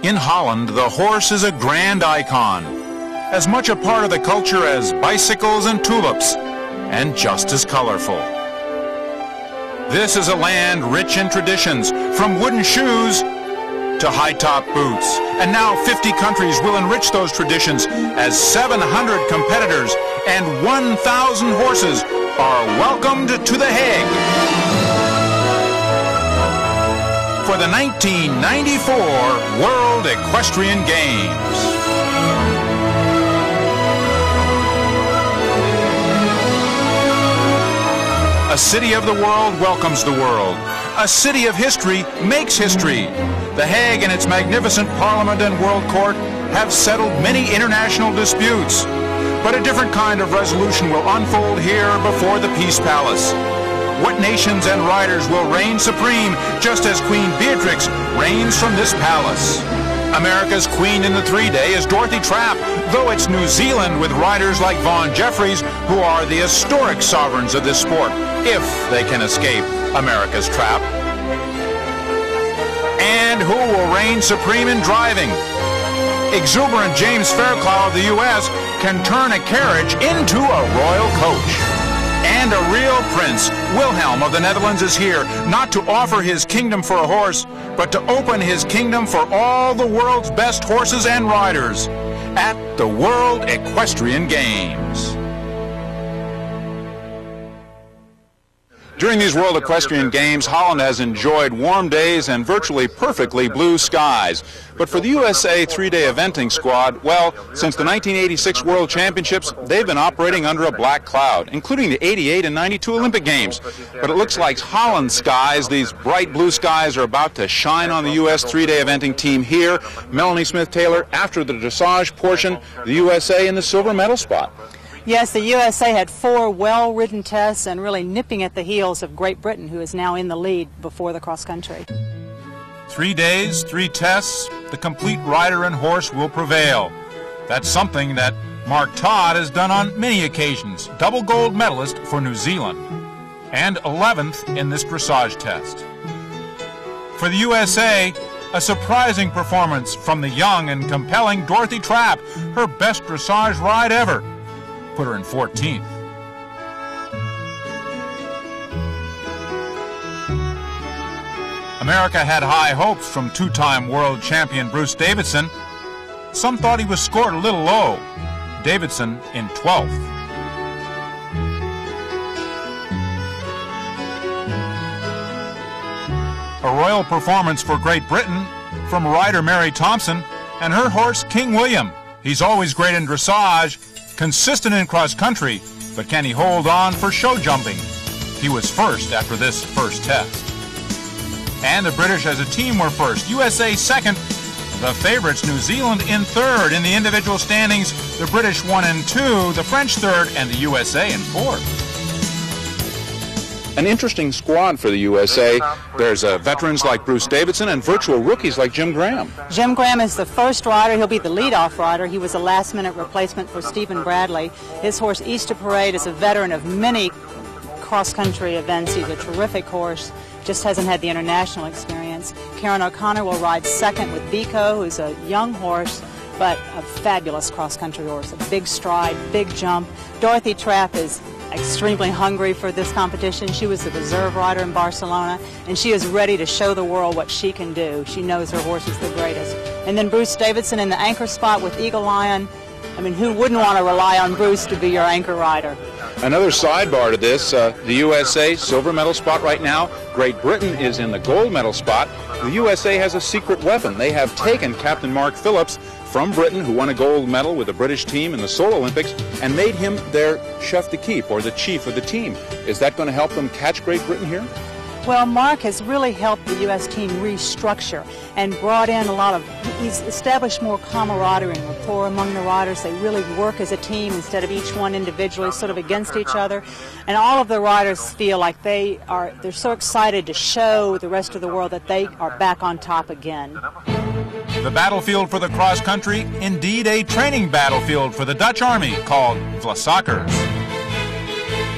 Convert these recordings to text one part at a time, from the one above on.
In Holland, the horse is a grand icon, as much a part of the culture as bicycles and tulips, and just as colorful. This is a land rich in traditions, from wooden shoes to high-top boots. And now 50 countries will enrich those traditions as 700 competitors and 1,000 horses are welcomed to The Hague for the 1994 World Equestrian Games. A city of the world welcomes the world. A city of history makes history. The Hague and its magnificent Parliament and World Court have settled many international disputes. But a different kind of resolution will unfold here before the Peace Palace. What nations and riders will reign supreme, just as Queen Beatrix reigns from this palace? America's queen in the three-day is Dorothy Trapp, though it's New Zealand with riders like Vaughn Jeffries who are the historic sovereigns of this sport, if they can escape America's trap. And who will reign supreme in driving? Exuberant James Fairclough of the U.S. can turn a carriage into a royal coach. And a real prince, Wilhelm of the Netherlands, is here, not to offer his kingdom for a horse, but to open his kingdom for all the world's best horses and riders at the World Equestrian Games. During these World Equestrian Games, Holland has enjoyed warm days and virtually perfectly blue skies. But for the USA three-day eventing squad, well, since the 1986 World Championships, they've been operating under a black cloud, including the 88 and 92 Olympic Games. But it looks like Holland skies, these bright blue skies, are about to shine on the U.S. three-day eventing team here. Melanie Smith-Taylor, after the dressage portion, the USA in the silver medal spot. Yes, the USA had 4 well-ridden tests and really nipping at the heels of Great Britain, who is now in the lead before the cross-country. 3 days, 3 tests, the complete rider and horse will prevail. That's something that Mark Todd has done on many occasions, double gold medalist for New Zealand, and 11th in this dressage test. For the USA, a surprising performance from the young and compelling Dorothy Trapp, her best dressage ride ever. Put her in 14th. America had high hopes from two-time world champion Bruce Davidson. Some thought he was scored a little low. Davidson in 12th. A royal performance for Great Britain from rider Mary Thompson and her horse King William. He's always great in dressage, consistent in cross-country, but can he hold on for show jumping? He was first after this first test. And the British as a team were first, USA second, the favorites New Zealand in third. In the individual standings, the British 1 and 2, the French third, and the USA in fourth. An interesting squad for the USA. There's veterans like Bruce Davidson and virtual rookies like Jim Graham. Jim Graham is the first rider. He'll be the leadoff rider. He was a last-minute replacement for Stephen Bradley. His horse, Easter Parade, is a veteran of many cross-country events. He's a terrific horse, just hasn't had the international experience. Karen O'Connor will ride second with Biko, who's a young horse, but a fabulous cross-country horse. A big stride, big jump. Dorothy Trapp is extremely hungry for this competition. She was the reserve rider in Barcelona, and she is ready to show the world what she can do. She knows her horse is the greatest. And then Bruce Davidson in the anchor spot with Eagle Lion. I mean, who wouldn't want to rely on Bruce to be your anchor rider? Another sidebar to this, the USA silver medal spot right now. Great Britain is in the gold medal spot. The USA has a secret weapon. They have taken Captain Mark Phillips from Britain, who won a gold medal with the British team in the Seoul Olympics, and made him their chef d'equipe, or the chief of the team. Is that going to help them catch Great Britain here? Well, Mark has really helped the U.S. team restructure and brought in a lot of, he's established more camaraderie and rapport among the riders. They really work as a team instead of each one individually, sort of against each other. And all of the riders feel like they're so excited to show the rest of the world that they are back on top again. The battlefield for the cross-country, indeed a training battlefield for the Dutch Army called Vlasakers.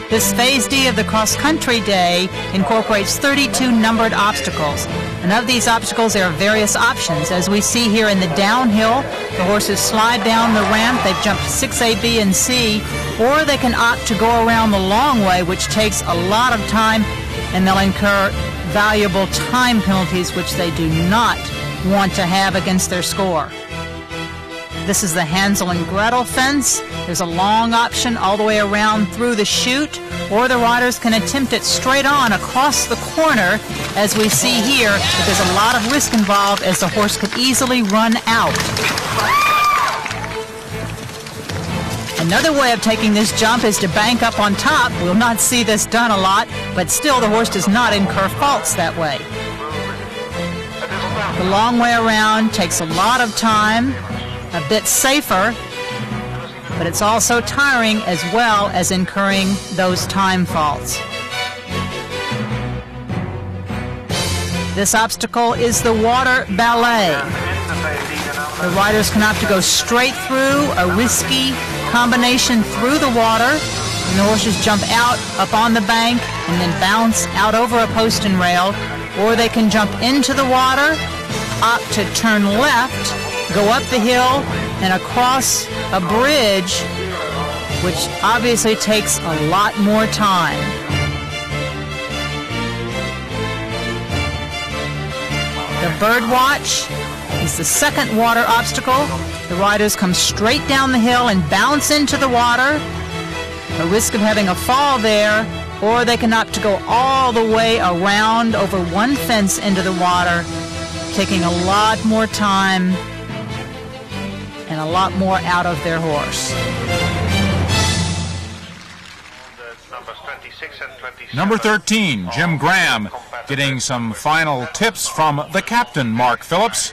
This Phase D of the cross-country day incorporates 32 numbered obstacles. And of these obstacles, there are various options. As we see here in the downhill, the horses slide down the ramp. They've jumped 6A, B, and C, or they can opt to go around the long way, which takes a lot of time, and they'll incur valuable time penalties, which they do not want to have against their score. This is the Hansel and Gretel fence. There's a long option all the way around through the chute, or the riders can attempt it straight on across the corner, as we see here, but there's a lot of risk involved as the horse could easily run out. Another way of taking this jump is to bank up on top. We'll not see this done a lot, but still the horse does not incur faults that way. The long way around takes a lot of time, a bit safer, but it's also tiring as well as incurring those time faults. This obstacle is the water ballet. The riders can opt to go straight through a risky combination through the water, and the horses jump out up on the bank and then bounce out over a post and rail, or they can jump into the water, opt to turn left, go up the hill and across a bridge, which obviously takes a lot more time. The Birdwatch is the second water obstacle. The riders come straight down the hill and bounce into the water. A risk of having a fall there, or they can opt to go all the way around over one fence into the water, taking a lot more time and a lot more out of their horse. Number 13, Jim Graham, getting some final tips from the captain, Mark Phillips.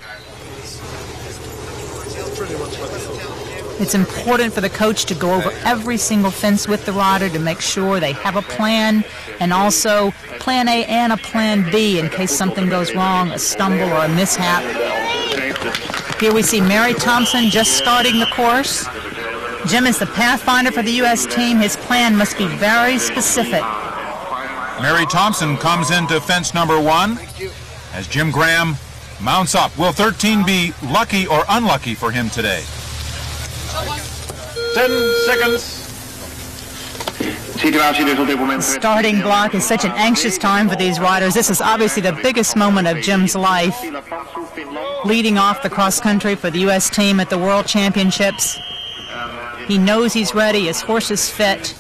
It's important for the coach to go over every single fence with the rider to make sure they have a plan, and also plan A and a plan B in case something goes wrong, a stumble or a mishap. Here we see Mary Thompson just starting the course. Jim is the pathfinder for the U.S. team. His plan must be very specific. Mary Thompson comes into fence number 1 as Jim Graham mounts up. Will 13 be lucky or unlucky for him today? 10 seconds. The starting block is such an anxious time for these riders. This is obviously the biggest moment of Jim's life, leading off the cross country for the U.S. team at the World Championships. He knows he's ready, his horse is fit.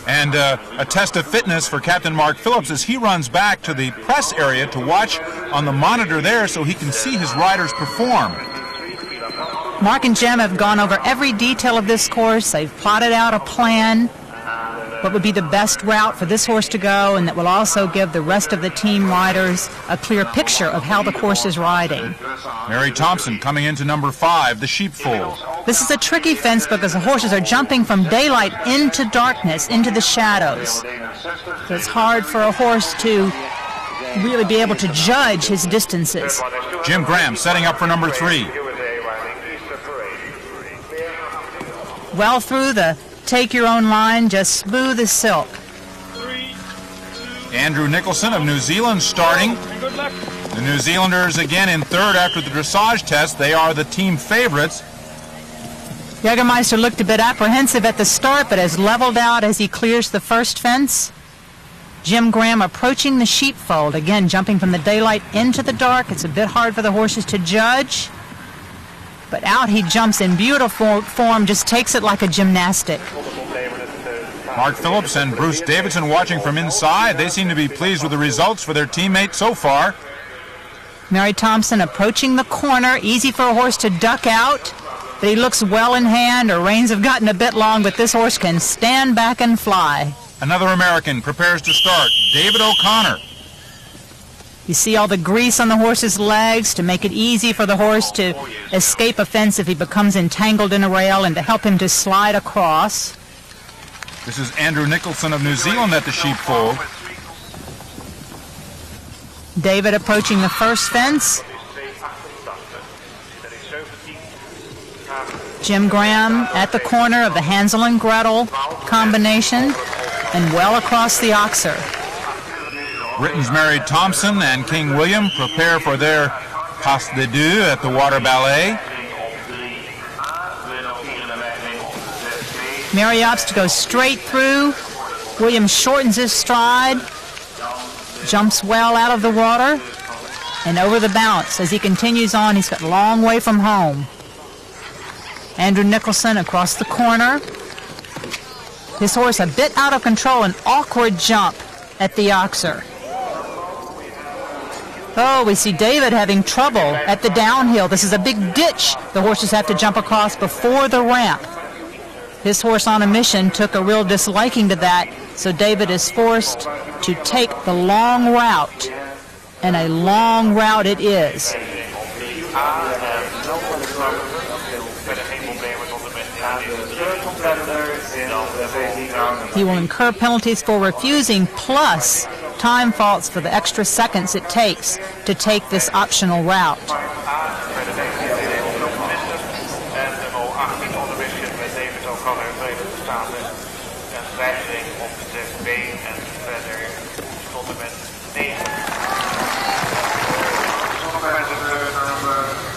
And a test of fitness for Captain Mark Phillips as he runs back to the press area to watch on the monitor there so he can see his riders perform. Mark and Jim have gone over every detail of this course. They've plotted out a plan, what would be the best route for this horse to go, and that will also give the rest of the team riders a clear picture of how the course is riding. Mary Thompson coming into number 5, the sheepfold. This is a tricky fence because the horses are jumping from daylight into darkness, into the shadows. So it's hard for a horse to really be able to judge his distances. Jim Graham setting up for number 3. Well through the take your own line, just smooth as silk. Andrew Nicholson of New Zealand starting. The New Zealanders again in third after the dressage test. They are the team favorites. Jägermeister looked a bit apprehensive at the start, but has leveled out as he clears the first fence. Jim Graham approaching the sheepfold, again jumping from the daylight into the dark. It's a bit hard for the horses to judge, but out he jumps in beautiful form, just takes it like a gymnastic. Mark Phillips and Bruce Davidson watching from inside. They seem to be pleased with the results for their teammate so far. Mary Thompson approaching the corner, easy for a horse to duck out, but he looks well in hand. Her reins have gotten a bit long, but this horse can stand back and fly. Another American prepares to start, David O'Connor. You see all the grease on the horse's legs to make it easy for the horse to escape a fence if he becomes entangled in a rail, and to help him to slide across. This is Andrew Nicholson of New Zealand at the sheepfold. David approaching the first fence. Jim Graham at the corner of the Hansel and Gretel combination. and well across the Oxer. Britain's Mary Thompson and King William prepare for their pas de deux at the water ballet. Mary opts to go straight through. William shortens his stride, jumps well out of the water, and over the bounce. As he continues on, he's got a long way from home. Andrew Nicholson across the corner. His horse a bit out of control, an awkward jump at the Oxer. Oh, we see David having trouble at the downhill. This is a big ditch the horses have to jump across before the ramp. His horse on a mission took a real disliking to that, so David is forced to take the long route, and a long route it is. He will incur penalties for refusing, plus time faults for the extra seconds it takes to take this optional route.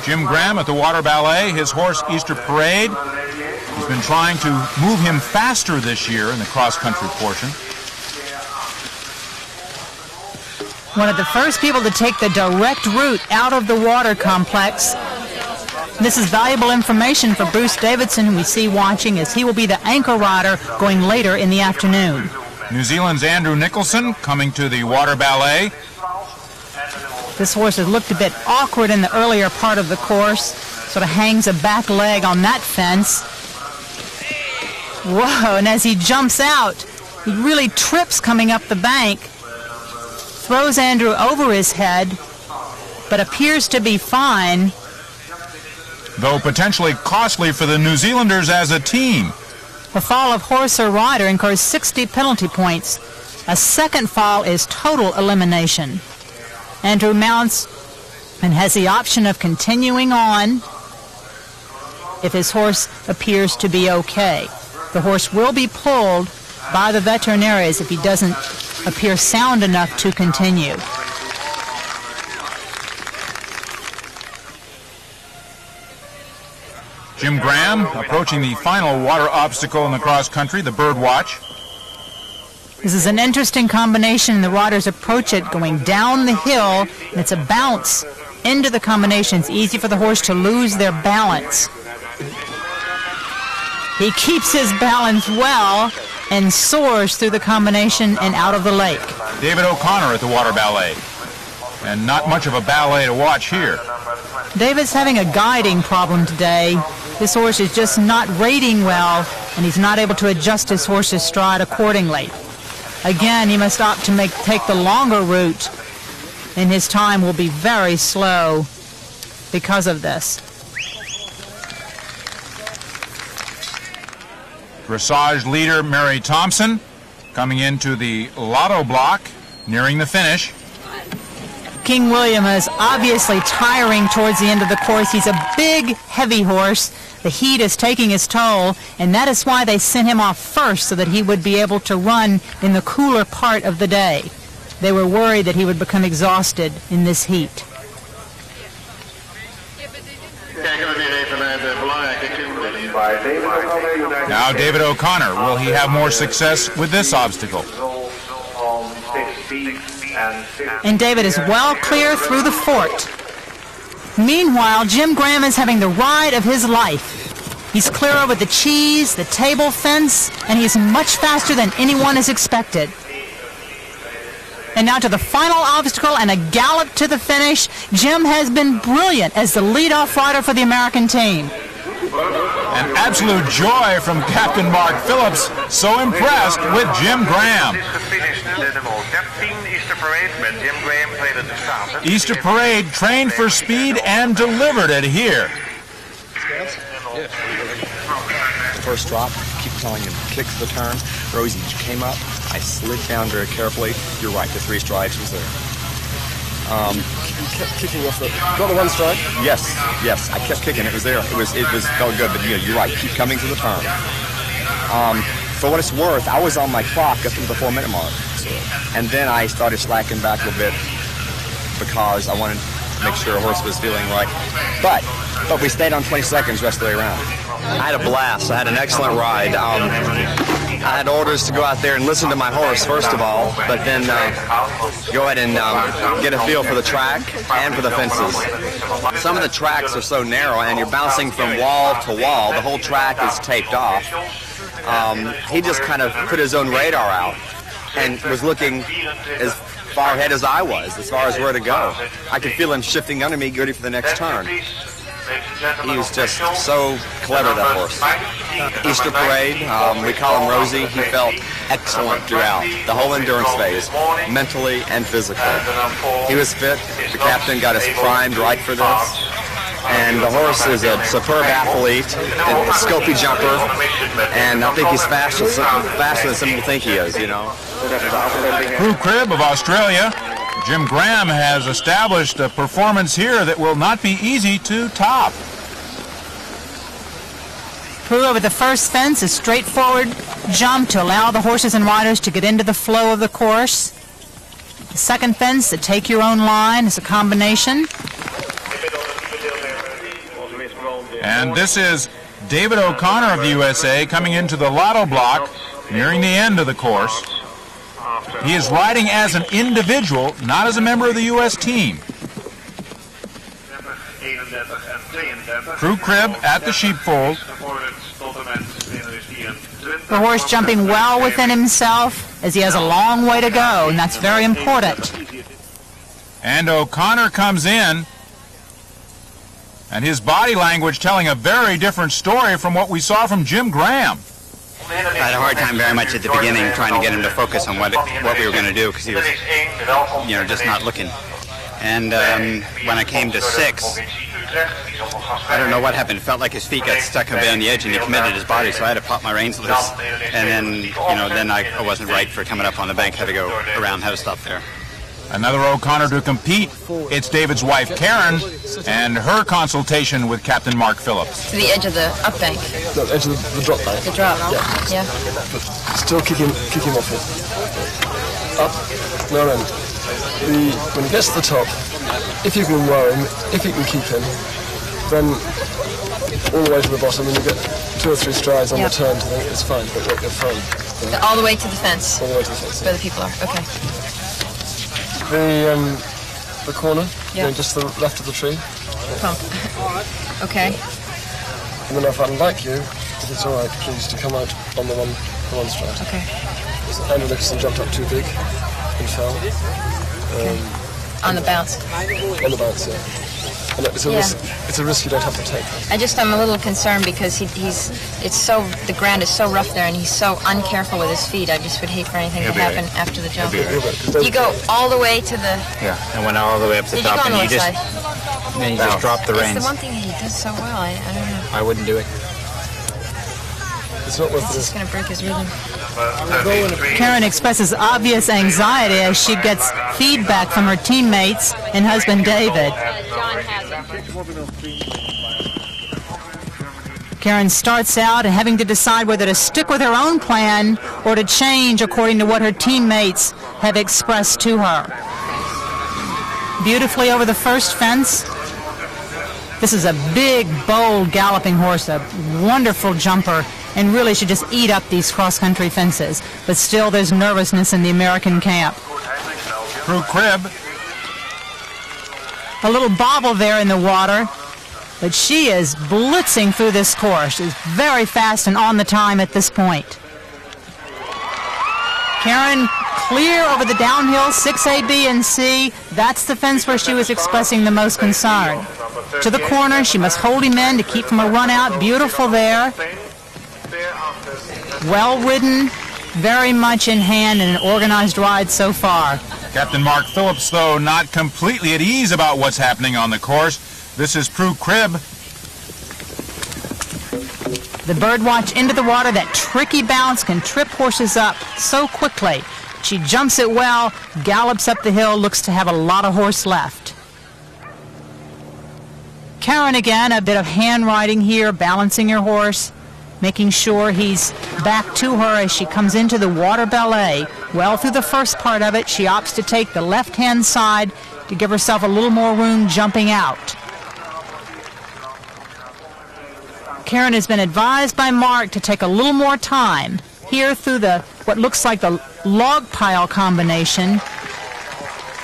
Jim Graham at the water ballet, his horse Easter Parade, has been trying to move him faster this year in the cross-country portion. One of the first people to take the direct route out of the water complex. This is valuable information for Bruce Davidson, who we see watching, as he will be the anchor rider going later in the afternoon. New Zealand's Andrew Nicholson coming to the water ballet. This horse has looked a bit awkward in the earlier part of the course. Sort of hangs a back leg on that fence. Whoa, and as he jumps out, he really trips coming up the bank. Throws Andrew over his head, but appears to be fine. Though potentially costly for the New Zealanders as a team. The fall of horse or rider incurs 60 penalty points. A second fall is total elimination. Andrew mounts and has the option of continuing on if his horse appears to be okay. The horse will be pulled by the veterinarians if he doesn't appear sound enough to continue. Jim Graham approaching the final water obstacle in the cross country, the bird watch. This is an interesting combination. The riders approach it going down the hill, and it's a bounce into the combination. It's easy for the horse to lose their balance. He keeps his balance well and soars through the combination and out of the lake. David O'Connor at the water ballet. And not much of a ballet to watch here. David's having a guiding problem today. This horse is just not rating well, and he's not able to adjust his horse's stride accordingly. Again, he must opt to take the longer route, and his time will be very slow because of this. Dressage leader Mary Thompson coming into the Lotto block, nearing the finish. King William is obviously tiring towards the end of the course. He's a big, heavy horse. The heat is taking his toll, and that is why they sent him off first, so that he would be able to run in the cooler part of the day. They were worried that he would become exhausted in this heat. Now David O'Connor, will he have more success with this obstacle? And David is well clear through the fort. Meanwhile, Jim Graham is having the ride of his life. He's clear over the cheese, the table fence, and he's much faster than anyone has expected. And now to the final obstacle and a gallop to the finish. Jim has been brilliant as the leadoff rider for the American team. An absolute joy from Captain Mark Phillips, so impressed with Jim Graham. Easter Parade trained for speed and delivered it here. First drop, keep telling him, kick the turn. Rosie came up, I slid down very carefully. You're right, the 3 strides was there. Kept kicking off the... Got the 1 stride? Yes, I kept kicking. It was there. It was felt good, but you're right. Keep coming to the turn. for what it's worth, I was on my clock up to the 4-minute mark. And then I started slacking back a little bit because I wanted to make sure a horse was feeling right. But we stayed on 20 seconds the rest of the way around. I had a blast. I had an excellent ride. I had orders to go out there and listen to my horse, first of all, but then go ahead and get a feel for the track and for the fences. Some of the tracks are so narrow, and you're bouncing from wall to wall. The whole track is taped off. He just kind of put his own radar out and was looking as far ahead as I was, as far as where to go. I could feel him shifting under me, getting for the next turn. He was just so clever, that horse. Easter Parade, we call him Rosie. He felt excellent throughout the whole endurance phase, mentally and physically. He was fit. The captain got us primed right for this. And the horse is a superb athlete, a scopy jumper, and I think he's faster than some people think he is, you know. Prue Cribb of Australia. Jim Graham has established a performance here that will not be easy to top. Prue over the first fence, a straightforward jump to allow the horses and riders to get into the flow of the course. The second fence, the take your own line, is a combination. And this is David O'Connor of the USA coming into the Lotto block, nearing the end of the course. He is riding as an individual, not as a member of the U.S. team. Prue Cribb at the sheepfold. The horse jumping well within himself as he has a long way to go, and that's very important. And O'Connor comes in, and his body language telling a very different story from what we saw from Jim Graham. I had a hard time very much at the beginning trying to get him to focus on what we were going to do because he was, just not looking. And when I came to 6, I don't know what happened. It felt like his feet got stuck on the edge and he committed his body, so I had to pop my reins loose. And then, then I wasn't right for coming up on the bank. Had to go around, had to stop there. Another O'Connor to compete. It's David's wife, Karen, and her consultation with Captain Mark Phillips. To the edge of the up bank. No, edge of the drop bank. The drop. Yeah. But still kick him off it. Up, no end. When he gets to the top, if you can row him, if you can keep him, then all the way to the bottom, and you get 2 or 3 strides on the turn to think it's fine, but you're fine. All the way to the fence. All the way to the fence. Where the people are. Okay. The corner, just to the left of the tree. Pump. Okay. And then if I'd like you, if it's all right, please, to come out on the one stride. Okay. So Andrew Nicholson jumped up too big and fell. On the bounce. On the bounce, yeah. And it's a risk you don't have to take. I'm a little concerned because the ground is so rough there and he's so uncareful with his feet. I just would hate for anything to happen after the jump. You go all the way to the... Yeah, and went all the way up to the top and you just drop the reins. That's the one thing he does so well. I don't know. I wouldn't do it. It's not worth It's just going to break his rhythm. Karen expresses obvious anxiety as she gets feedback from her teammates and husband David. Karen starts out and having to decide whether to stick with her own plan or to change according to what her teammates have expressed to her. Beautifully over the first fence. This is a big, bold, galloping horse, a wonderful jumper, and really should just eat up these cross-country fences. But still, there's nervousness in the American camp. Prue Cribb. A little bobble there in the water, but she is blitzing through this course. She's very fast and on the time at this point. Karen clear over the downhill, 6A, B, and C. That's the fence where she was expressing the most concern. To the corner, she must hold him in to keep from a run out. Beautiful there. Well ridden, very much in hand, and an organized ride so far. Captain Mark Phillips, though, not completely at ease about what's happening on the course. This is Prue Cribb. The birdwatch into the water, that tricky bounce can trip horses up so quickly. She jumps it well, gallops up the hill, looks to have a lot of horse left. Karen again, a bit of hand riding here, balancing her horse. making sure he's back to her as she comes into the water ballet. Well, through the first part of it, she opts to take the left-hand side to give herself a little more room jumping out. Karen has been advised by Mark to take a little more time here through what looks like the log pile combination.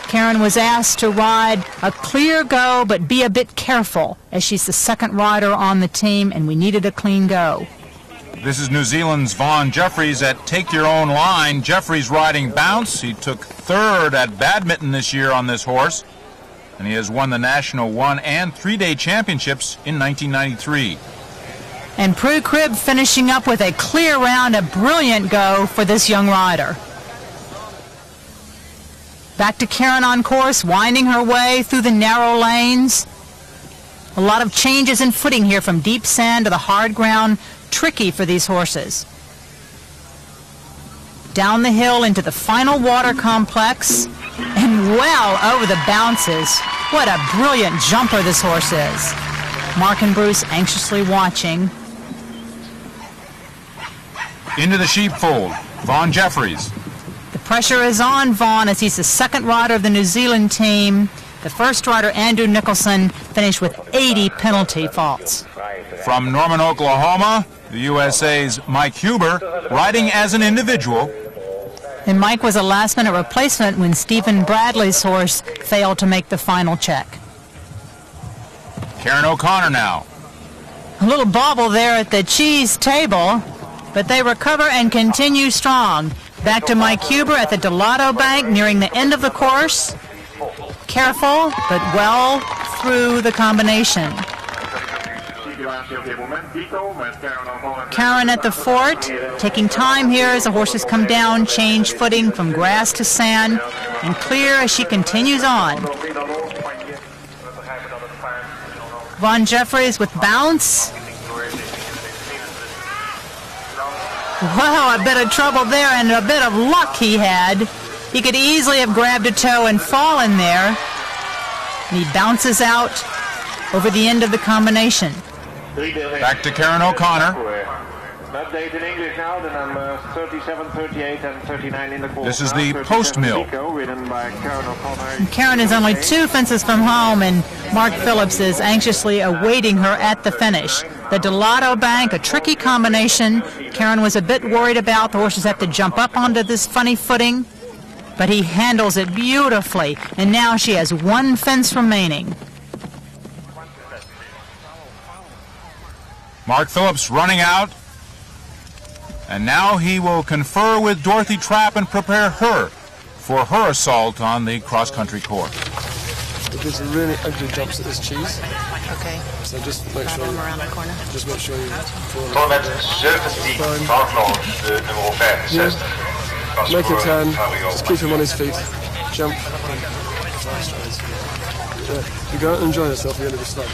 Karen was asked to ride a clear go, but be a bit careful, as she's the second rider on the team, and we needed a clean go. This is New Zealand's Vaughn Jeffries at Take Your Own Line. Jeffries riding Bounce. He took third at badminton this year on this horse, and he has won the National 1- and 3-day championships in 1993. And Prue Cribb finishing up with a clear round, a brilliant go for this young rider. Back to Karen on course, winding her way through the narrow lanes. A lot of changes in footing here from deep sand to the hard ground, tricky for these horses. Down the hill into the final water complex, and well over the bounces. What a brilliant jumper this horse is. Mark and Bruce anxiously watching. Into the sheepfold, Vaughn Jeffries. The pressure is on Vaughn as he's the second rider of the New Zealand team. The first rider, Andrew Nicholson, finished with 80 penalty faults. From Norman, Oklahoma, the USA's Mike Huber, riding as an individual. And Mike was a last-minute replacement when Stephen Bradley's horse failed to make the final check. Karen O'Connor now. A little bobble there at the cheese table, but they recover and continue strong. Back to Mike Huber at the Delato Bank, nearing the end of the course. Careful, but well through the combination. Karen at the fort, taking time here as the horses come down, change footing from grass to sand, and clear as she continues on. Vaughn Jeffries with Bounce. Wow, a bit of trouble there and a bit of luck he had. He could easily have grabbed a toe and fallen there. And he bounces out over the end of the combination. Back to Karen O'Connor. This is the post mill. Karen is only 2 fences from home, and Mark Phillips is anxiously awaiting her at the finish. The Delato Bank, a tricky combination. Karen was a bit worried about. The horses have to jump up onto this funny footing, but he handles it beautifully, and now she has 1 fence remaining. Mark Phillips running out, and now he will confer with Dorothy Trapp and prepare her for her assault on the cross-country course. It gives some really ugly jumps at this cheese. Okay. So just make sure around the corner. Just make sure you Tot met 17, Bartloos, de nummer 65. make a turn, just keep him on his feet, jump. Yeah. You go out and enjoy yourself at the end of the slide.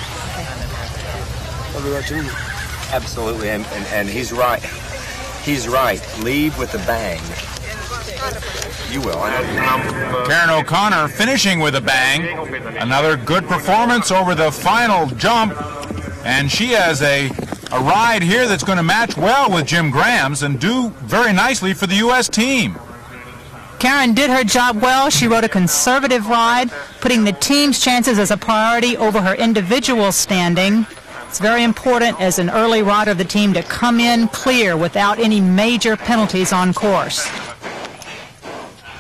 I'll be right to you. Absolutely, and he's right. He's right. Leave with a bang. You will. I know. Karen O'Connor finishing with a bang. Another good performance over the final jump. And she has a ride here that's going to match well with Jim Graham's and do very nicely for the U.S. team. Karen did her job well. She rode a conservative ride, putting the team's chances as a priority over her individual standing. It's very important as an early rider of the team to come in clear without any major penalties on course.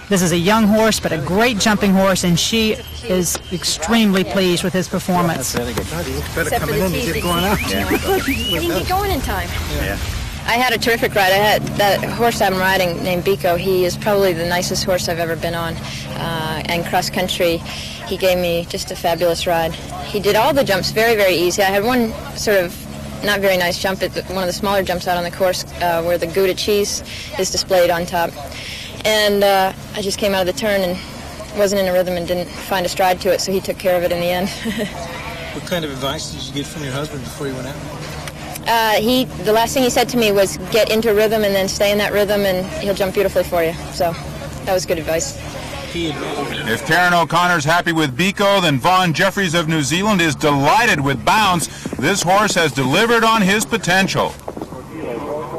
This is a young horse, but a great jumping horse, and she is extremely pleased with his performance. Except for the teeth, he didn't get going in time. Yeah. I had a terrific ride. I had that horse I'm riding named Biko. He is probably the nicest horse I've ever been on. And cross country, he gave me just a fabulous ride. He did all the jumps very, very easy. I had one sort of not very nice jump at one of the smaller jumps out on the course where the Gouda cheese is displayed on top. And I just came out of the turn and wasn't in a rhythm and didn't find a stride to it, so he took care of it in the end. What kind of advice did you get from your husband before you went out? The last thing he said to me was get into rhythm and then stay in that rhythm and he'll jump beautifully for you. So that was good advice. If Karen O'Connor's happy with Biko, then Vaughn Jeffries of New Zealand is delighted with Bounce. This horse has delivered on his potential.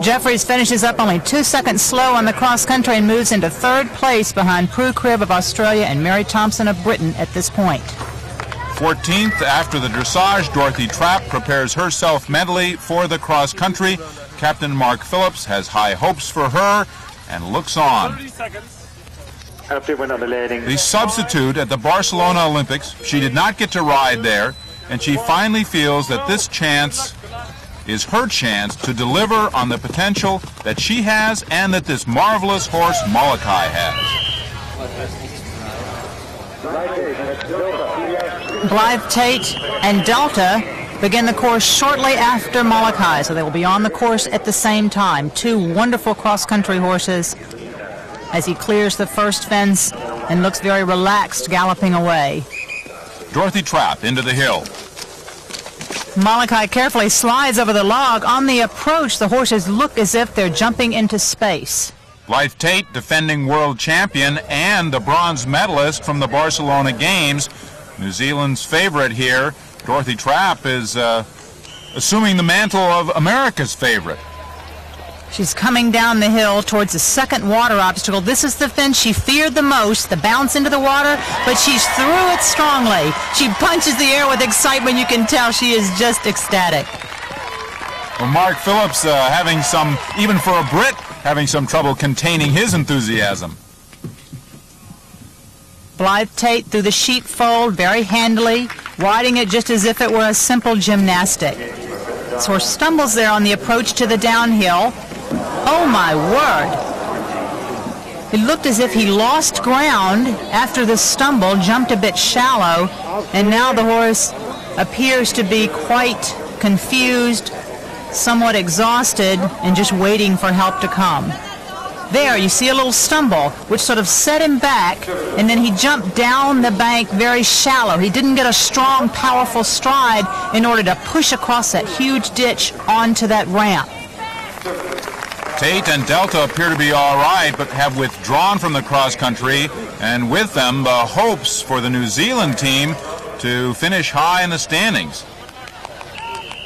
Jeffries finishes up only 2 seconds slow on the cross country and moves into 3rd place behind Prue Cribb of Australia and Mary Thompson of Britain at this point. 14th after the dressage, Dorothy Trapp prepares herself mentally for the cross country. Captain Mark Phillips has high hopes for her and looks on. 30 seconds. The substitute at the Barcelona Olympics, she did not get to ride there, and she finally feels that this chance is her chance to deliver on the potential that she has and that this marvelous horse Molokai has. Blythe Tate and Delta begin the course shortly after Molokai, so they will be on the course at the same time. 2 wonderful cross-country horses as he clears the first fence and looks very relaxed galloping away. Dorothy Trapp into the hill. Molokai carefully slides over the log. On the approach, the horses look as if they're jumping into space. Blythe Tate, defending world champion and the bronze medalist from the Barcelona Games, New Zealand's favorite here. Dorothy Trapp is assuming the mantle of America's favorite. She's coming down the hill towards the second water obstacle. This is the fence she feared the most, the bounce into the water, but she's through it strongly. She punches the air with excitement. You can tell she is just ecstatic. Well, Mark Phillips having some, even for a Brit, having some trouble containing his enthusiasm. Blythe Tate through the sheepfold very handily, riding it just as if it were a simple gymnastic. This horse stumbles there on the approach to the downhill. Oh my word! It looked as if he lost ground after the stumble, jumped a bit shallow, and now the horse appears to be quite confused, somewhat exhausted, and just waiting for help to come. There, you see a little stumble, which sort of set him back, and then he jumped down the bank very shallow. He didn't get a strong, powerful stride in order to push across that huge ditch onto that ramp. Tate and Delta appear to be all right, but have withdrawn from the cross country, and with them the hopes for the New Zealand team to finish high in the standings.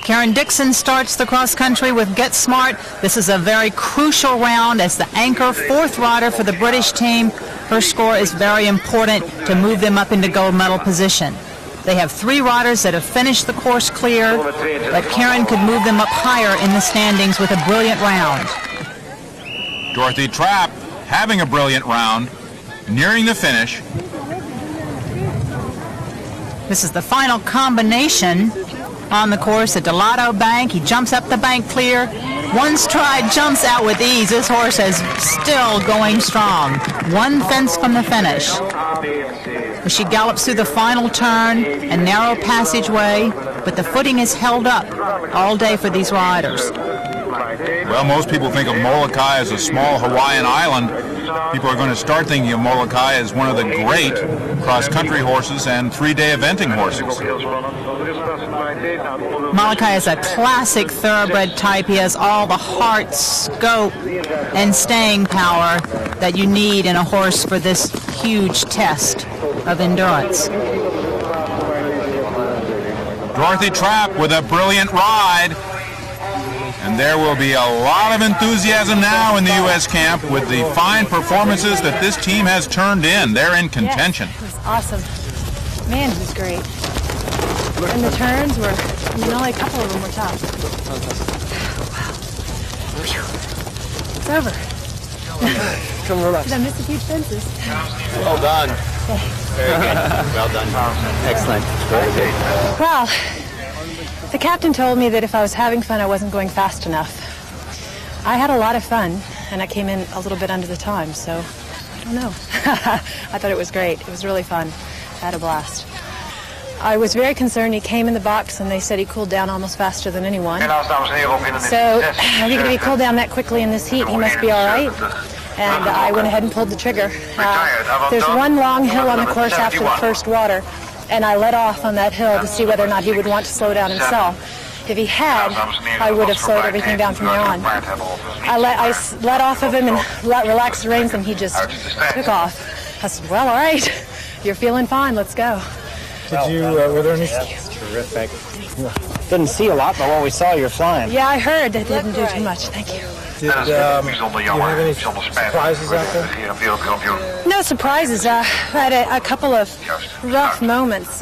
Karen Dixon starts the cross country with Get Smart. This is a very crucial round as the anchor 4th rider for the British team. Her score is very important to move them up into gold medal position. They have 3 riders that have finished the course clear, but Karen could move them up higher in the standings with a brilliant round. Dorothy Trapp having a brilliant round, nearing the finish. This is the final combination on the course, the Delato bank. He jumps up the bank clear. 1 stride, jumps out with ease. This horse is still going strong. 1 fence from the finish. As she gallops through the final turn, a narrow passageway, but the footing is held up all day for these riders. Well, most people think of Molokai as a small Hawaiian island. People are going to start thinking of Molokai as one of the great cross-country horses and 3-day eventing horses. Molokai is a classic thoroughbred type. He has all the heart, scope, and staying power that you need in a horse for this huge test of endurance. Dorothy Trapp with a brilliant ride. And there will be a lot of enthusiasm now in the U.S. camp with the fine performances that this team has turned in. They're in contention. Yes, it was awesome. Man, it was great. And the turns were, only a couple of them were tough. Wow. It's over. Come relax. Did I miss a few fences? Well done. Very good. Well done. Excellent. Very good. Well, the captain told me that if I was having fun, I wasn't going fast enough. I had a lot of fun, and I came in a little bit under the time, so I don't know. I thought it was great. It was really fun. I had a blast. I was very concerned. He came in the box, and they said he cooled down almost faster than anyone. So I think if he cooled down that quickly in this heat, he must be all right. And I went ahead and pulled the trigger. There's 1 long hill on the course after the first water, and I let off on that hill to see whether or not he would want to slow down himself. If he had, I would have slowed everything down from there on. I let off of him and relaxed the reins, and he just took off. I said, well, all right, you're feeling fine, let's go. Did you, were there any... Terrific. Didn't see a lot, but what we saw, you're flying. Yeah, I heard. They didn't do too much. Thank you. Did you have any surprises out there? No surprises. I had a couple of rough moments.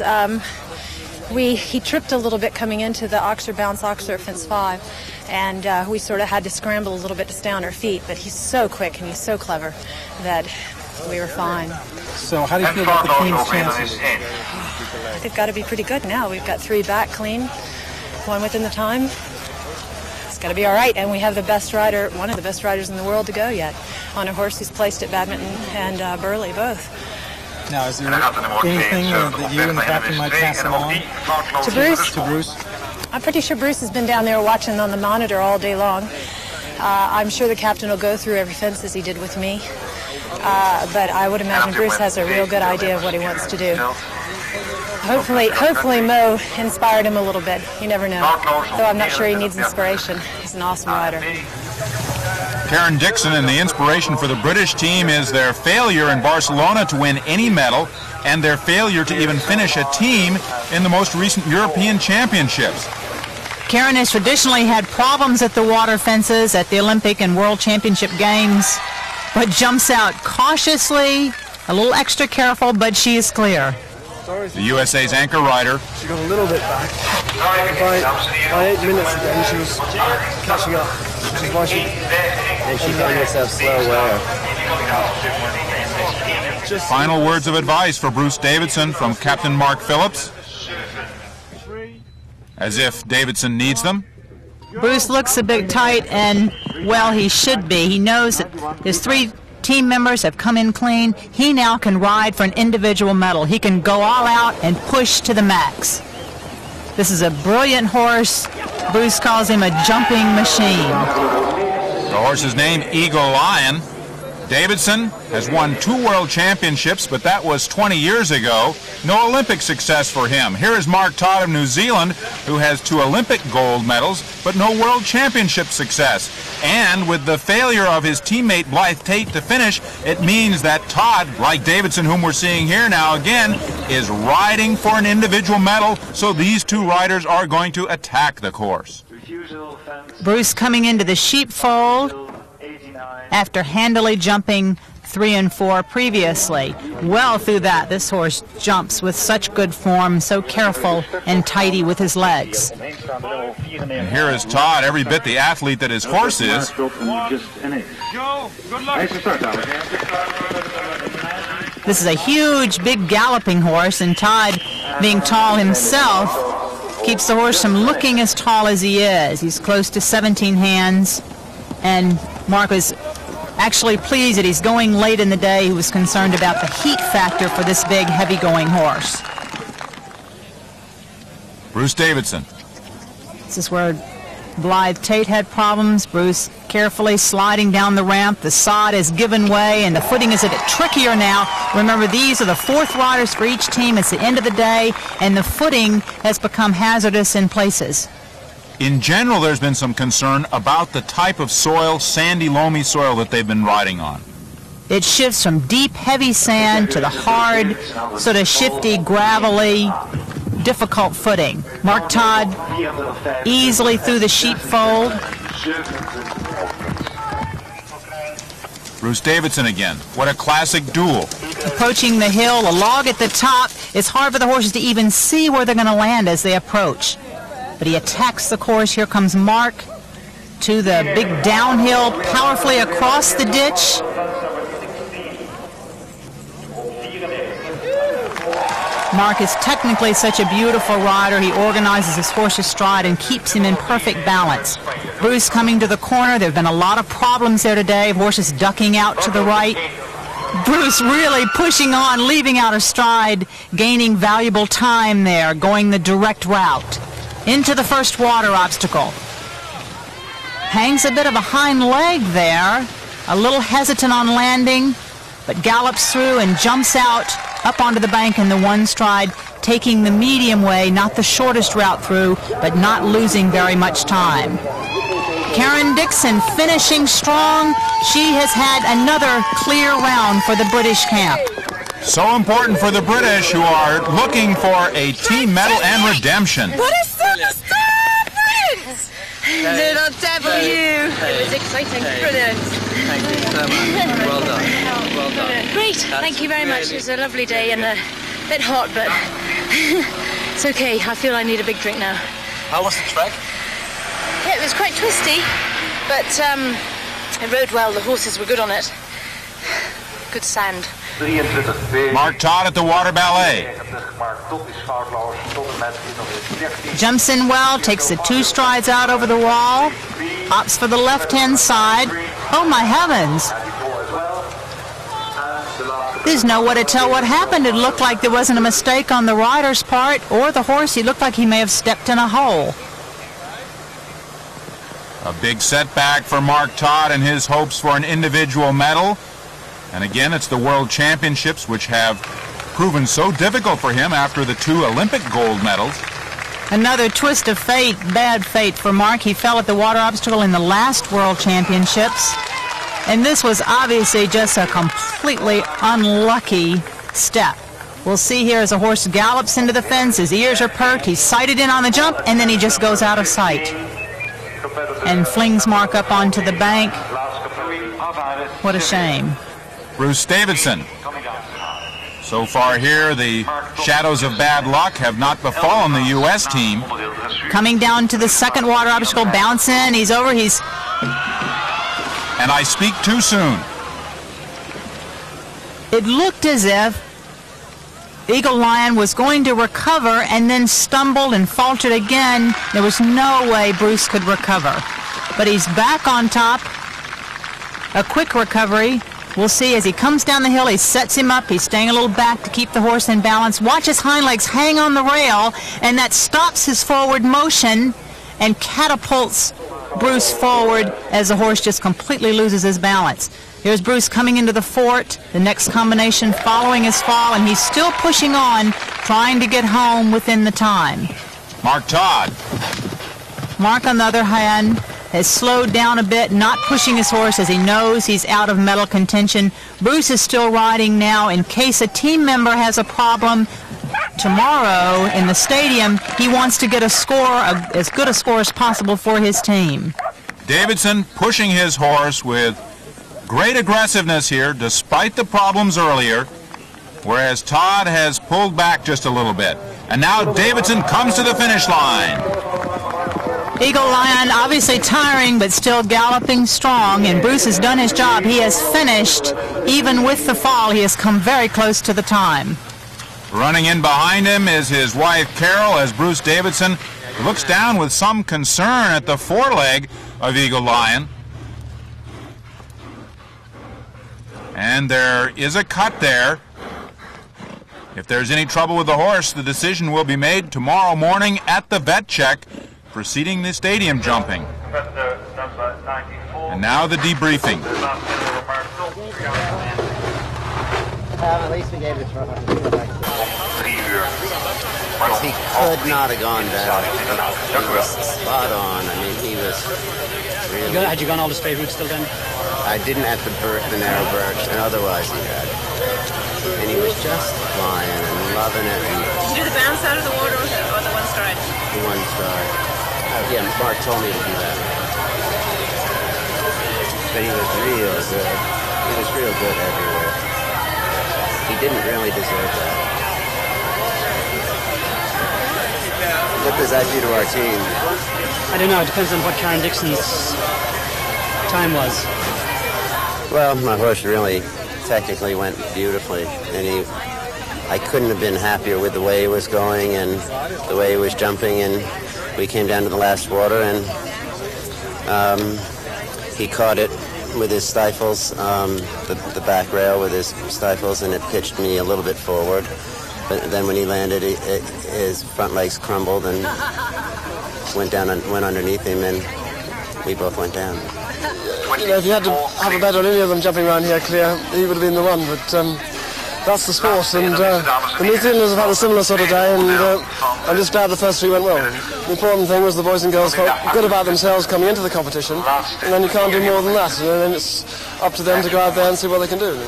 He tripped a little bit coming into the Oxer bounce Oxer fence 5, and we sort of had to scramble a little bit to stay on our feet. But he's so quick and he's so clever that we were fine. So how do you feel about the team's chances? They've got to be pretty good now. We've got 3 back clean, 1 within the time. It's got to be all right, and we have the best rider, one of the best riders in the world to go yet, on a horse who's placed at Badminton and Burley both. Now, is there anything that you and the captain might pass along? To Bruce? To Bruce? I'm pretty sure Bruce has been down there watching on the monitor all day long. I'm sure the captain will go through every fence as he did with me, but I would imagine Bruce has a real good idea of what he wants to do. Hopefully Mo inspired him a little bit. You never know. Though I'm not sure he needs inspiration. He's an awesome rider. Karen Dixon, and the inspiration for the British team is their failure in Barcelona to win any medal and their failure to even finish a team in the most recent European Championships. Karen has traditionally had problems at the water fences at the Olympic and World Championship Games, but jumps out cautiously, a little extra careful, but she is clear. The USA's anchor rider. She got a little bit back. By 8 minutes again, she was catching up. Which is why she... And she found herself slow where? Final words of advice for Bruce Davidson from Captain Mark Phillips. As if Davidson needs them. Bruce looks a bit tight, and, well, he should be. He knows that his 3 team members have come in clean. He now can ride for an individual medal. He can go all out and push to the max. This is a brilliant horse. Bruce calls him a jumping machine. The horse's name, Eagle Lion. Davidson has won 2 world championships, but that was 20 years ago. No Olympic success for him. Here is Mark Todd of New Zealand, who has 2 Olympic gold medals, but no world championship success. And with the failure of his teammate Blythe Tate to finish, it means that Todd, like Davidson, whom we're seeing here now again, is riding for an individual medal, so these 2 riders are going to attack the course. Bruce coming into the sheepfold after handily jumping 3 and 4 previously. Well through that, this horse jumps with such good form, so careful and tidy with his legs. And here is Todd, every bit the athlete that his horse is. This is a huge, big galloping horse, and Todd, being tall himself, keeps the horse from looking as tall as he is. He's close to 17 hands, and Mark is actually pleased that he's going late in the day. He was concerned about the heat factor for this big, heavy-going horse. Bruce Davidson. This is where Blythe Tate had problems. Bruce carefully sliding down the ramp. The sod has given way, and the footing is a bit trickier now. Remember, these are the 4th riders for each team. It's the end of the day, and the footing has become hazardous in places. In general, there's been some concern about the type of soil, sandy, loamy soil that they've been riding on. It shifts from deep, heavy sand to the hard, sort of shifty, gravelly, difficult footing. Mark Todd easily through the sheepfold. Bruce Davidson again. What a classic duel. Approaching the hill, a log at the top. It's hard for the horses to even see where they're going to land as they approach. But he attacks the course. Here comes Mark to the big downhill, powerfully across the ditch. Mark is technically such a beautiful rider. He organizes his horse's stride and keeps him in perfect balance. Bruce coming to the corner. There have been a lot of problems there today. Horses ducking out to the right. Bruce really pushing on, leaving out a stride, gaining valuable time there, going the direct route. Into the first water obstacle. Hangs a bit of a hind leg there, a little hesitant on landing, but gallops through and jumps out up onto the bank in the 1 stride, taking the medium way, not the shortest route through, but not losing very much time. Karen Dixon finishing strong. She has had another clear round for the British camp. So important for the British, who are looking for a team medal and redemption. What is the difference? Little W. It was exciting. Brilliant. Thank you so much. Well done. Well done. Great. Thank you very much. It was a lovely day and a bit hot, but it's okay. I feel I need a big drink now. How was the track? Yeah, it was quite twisty, but it rode well. The horses were good on it. Good sand. Mark Todd at the water ballet. Jumps in well, takes the 2 strides out over the wall, opts for the left-hand side. Oh, my heavens. There's no way to tell what happened. It looked like there wasn't a mistake on the rider's part or the horse. He looked like he may have stepped in a hole. A big setback for Mark Todd and his hopes for an individual medal. And again, it's the World Championships which have proven so difficult for him after the 2 Olympic gold medals. Another twist of fate, bad fate for Mark. He fell at the water obstacle in the last World Championships. And this was obviously just a completely unlucky step. We'll see here as a horse gallops into the fence, his ears are perked, he's sighted in on the jump, and then he just goes out of sight and flings Mark up onto the bank. What a shame. Bruce Davidson. So far here, the shadows of bad luck have not befallen the U.S. team. Coming down to the second water obstacle, bounce in, he's over, he's... And I speak too soon. It looked as if Eagle Lion was going to recover and then stumbled and faltered again. There was no way Bruce could recover. But he's back on top. A quick recovery. We'll see as he comes down the hill, he sets him up. He's staying a little back to keep the horse in balance. Watch his hind legs hang on the rail, and that stops his forward motion and catapults Bruce forward as the horse just completely loses his balance. Here's Bruce coming into the fort, the next combination following his fall, and he's still pushing on, trying to get home within the time. Mark Todd. Mark, on the other hand, has slowed down a bit, not pushing his horse as he knows he's out of medal contention. Bruce is still riding now in case a team member has a problem tomorrow in the stadium. He wants to get a score, as good a score as possible for his team. Davidson pushing his horse with great aggressiveness here despite the problems earlier, whereas Todd has pulled back just a little bit. And now Davidson comes to the finish line. Eagle Lion obviously tiring but still galloping strong, and Bruce has done his job. He has finished. Even with the fall, he has come very close to the time. Running in behind him is his wife Carol as Bruce Davidson looks down with some concern at the foreleg of Eagle Lion. And there is a cut there. If there's any trouble with the horse, the decision will be made tomorrow morning at the vet check preceding the stadium jumping. And now the debriefing. At least we gave it a he could not have gone down. He was spot on. I mean, he was really... Had you gone all the straight route still then? I didn't at the narrow birch, and otherwise he had. And he was just flying and loving it. And did you do the bounce out of the water or the one stride? The one stride. Yeah, Mark told me to do that. But he was real good. He was real good everywhere. He didn't really deserve that. What does that do to our team? I don't know. It depends on what Karen Dixon's time was. Well, my horse really technically went beautifully, and I couldn't have been happier with the way he was going and the way he was jumping, and we came down to the last water, and he caught it with his stifles, the back rail with his stifles, and it pitched me a little bit forward. But then when he landed, his front legs crumbled and went down and went underneath him, and we both went down. You know, if you had to have a bet on any of them jumping around here clear, he would have been the one, but that's the sport, and the New Zealanders have had a similar sort of day, and I'm just glad the first three went well. The important thing was the boys and girls felt good about themselves coming into the competition, and then you can't do more than that, and then it's up to them to go out there and see what they can do.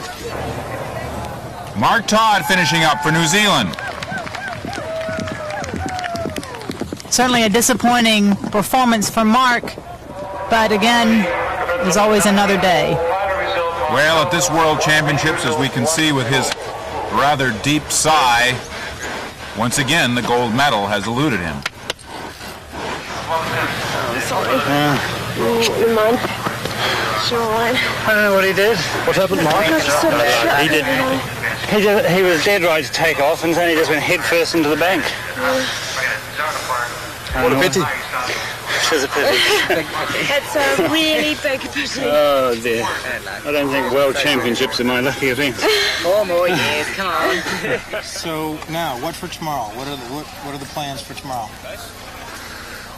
Mark Todd finishing up for New Zealand. Certainly a disappointing performance for Mark, but again, there's always another day. Well, at this World Championships, as we can see with his rather deep sigh, once again the gold medal has eluded him. I'm sorry. You mind? Sure, all right. I don't know what he did. What happened, Mark? He was dead right to take off, and then he just went head first into the bank. What a pity. It's a pity. It's a really big pity. Oh dear. I don't think World Championships are my lucky thing. 4 more years, come on. So now, what for tomorrow? What are the plans for tomorrow?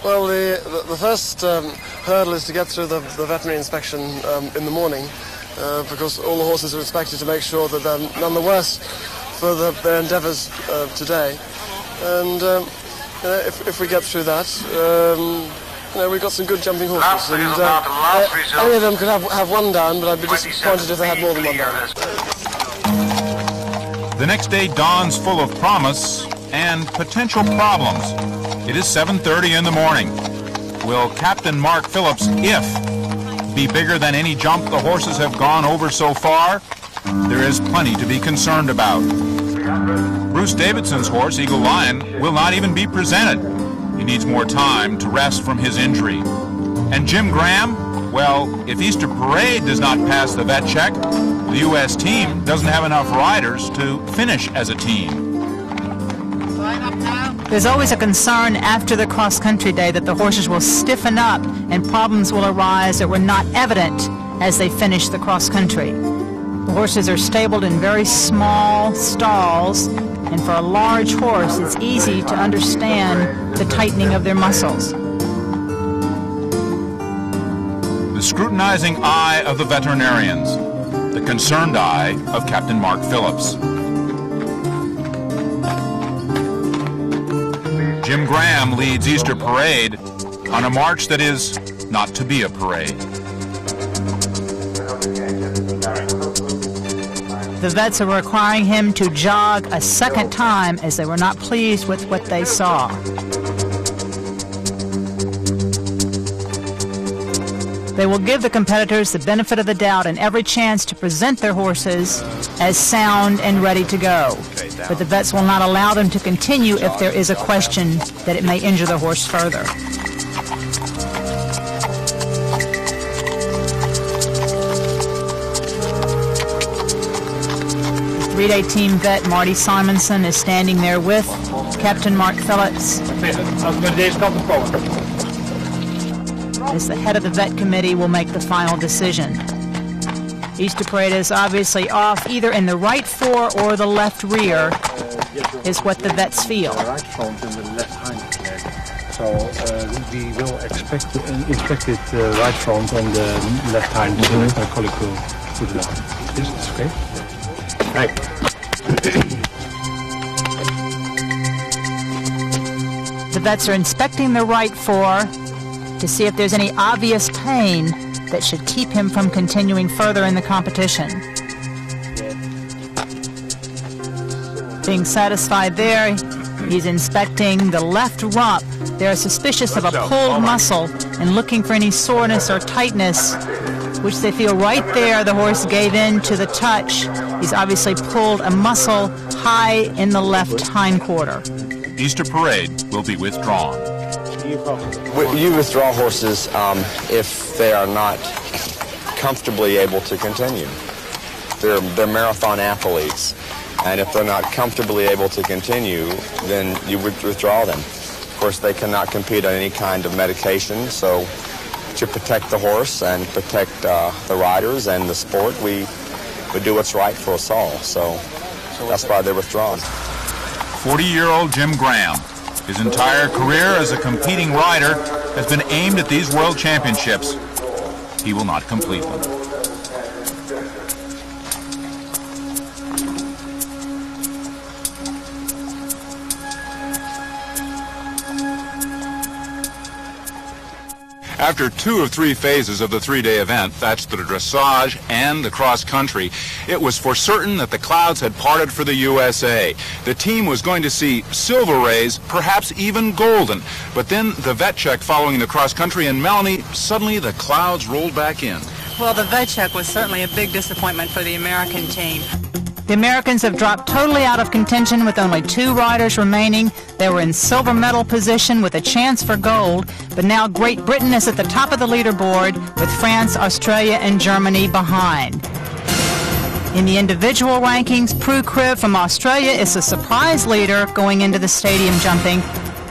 Well, the first hurdle is to get through the veterinary inspection in the morning, because all the horses are inspected to make sure that they're none the worse for their endeavours today. And if we get through that, we've got some good jumping horses. And any of them could have one down, but I'd be disappointed if they had more than one down. The next day dawns full of promise and potential problems. It is 7:30 in the morning. Will Captain Mark Phillips' if be bigger than any jump the horses have gone over so far? There is plenty to be concerned about. Bruce Davidson's horse, Eagle Lion, will not even be presented. He needs more time to rest from his injury. And Jim Graham, well, if Easter Parade does not pass the vet check, the U.S. team doesn't have enough riders to finish as a team. There's always a concern after the cross-country day that the horses will stiffen up and problems will arise that were not evident as they finish the cross-country. The horses are stabled in very small stalls, and for a large horse, it's easy to understand the tightening of their muscles. The scrutinizing eye of the veterinarians, the concerned eye of Captain Mark Phillips. Jim Graham leads Easter Parade on a march that is not to be a parade. The vets are requiring him to jog a second time as they were not pleased with what they saw. They will give the competitors the benefit of the doubt and every chance to present their horses as sound and ready to go. But the vets will not allow them to continue if there is a question that it may injure the horse further. The 3-day team vet Marty Simonson is standing there with Captain Mark Phillips. As the head of the vet committee will make the final decision. Easter Parade is obviously off either in the right fore or the left rear, is what the vets feel. The right front and the left hind leg. So we will inspect it right front and the left hind. My colleague will put it on. Is it okay? Right. The vets are inspecting the right fore to see if there's any obvious pain that should keep him from continuing further in the competition. Being satisfied there, he's inspecting the left rump. They're suspicious of a pulled muscle and looking for any soreness or tightness, which they feel right there the horse gave in to the touch. He's obviously pulled a muscle high in the left hindquarter. Easter Parade will be withdrawn. You withdraw horses if they are not comfortably able to continue. They're marathon athletes, and if they're not comfortably able to continue, then you would withdraw them. Of course, they cannot compete on any kind of medication, so to protect the horse and protect the riders and the sport, we would do what's right for us all. So that's why they're withdrawn. 40-year-old Jim Graham. His entire career as a competing rider has been aimed at these World Championships. He will not complete them. After 2 of 3 phases of the 3-day event, that's the dressage and the cross country, it was for certain that the clouds had parted for the USA. The team was going to see silver rays, perhaps even golden. But then the vet check following the cross country, and Melanie, suddenly the clouds rolled back in. Well, the vet check was certainly a big disappointment for the American team. The Americans have dropped totally out of contention with only 2 riders remaining. They were in silver medal position with a chance for gold, but now Great Britain is at the top of the leaderboard with France, Australia, and Germany behind. In the individual rankings, Prue Cribb from Australia is the surprise leader going into the stadium jumping,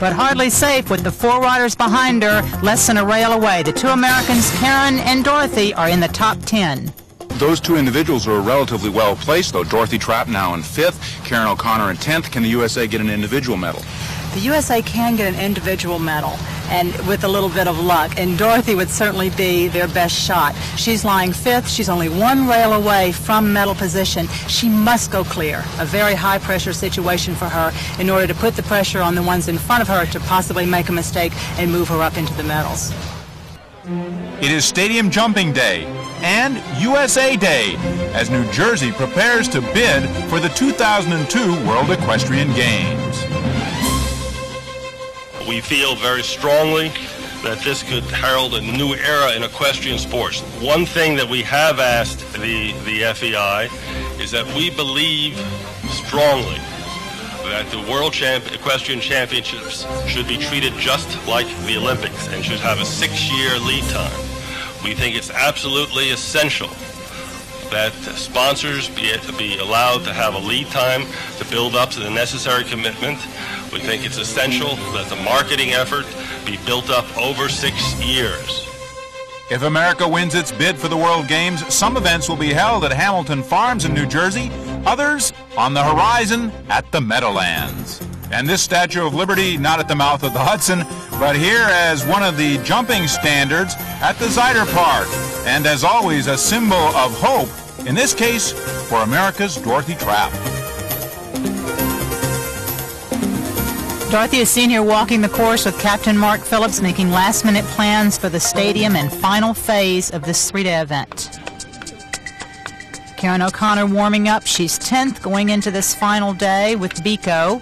but hardly safe with the 4 riders behind her less than a rail away. The 2 Americans, Karen and Dorothy, are in the top 10. Those 2 individuals are relatively well placed, though. Dorothy Trapp now in 5th, Karen O'Connor in 10th. Can the USA get an individual medal? The USA can get an individual medal, and with a little bit of luck, and Dorothy would certainly be their best shot. She's lying 5th. She's only 1 rail away from medal position. She must go clear. A very high-pressure situation for her in order to put the pressure on the ones in front of her to possibly make a mistake and move her up into the medals. It is Stadium Jumping Day and USA Day as New Jersey prepares to bid for the 2002 World Equestrian Games. We feel very strongly that this could herald a new era in equestrian sports. One thing that we have asked the FEI is that we believe strongly that the World Equestrian Championships should be treated just like the Olympics and should have a 6-year lead time. We think it's absolutely essential that sponsors be allowed to have a lead time to build up to the necessary commitment. We think it's essential that the marketing effort be built up over 6 years. If America wins its bid for the World Games, some events will be held at Hamilton Farms in New Jersey, others on the horizon at the Meadowlands. And this Statue of Liberty not at the mouth of the Hudson, but here as one of the jumping standards at the Zyder Park. And as always, a symbol of hope, in this case, for America's Dorothy Trapp. Dorothy is seen here walking the course with Captain Mark Phillips, making last-minute plans for the stadium and final phase of this 3-day event. Karen O'Connor warming up. She's 10th going into this final day with Biko.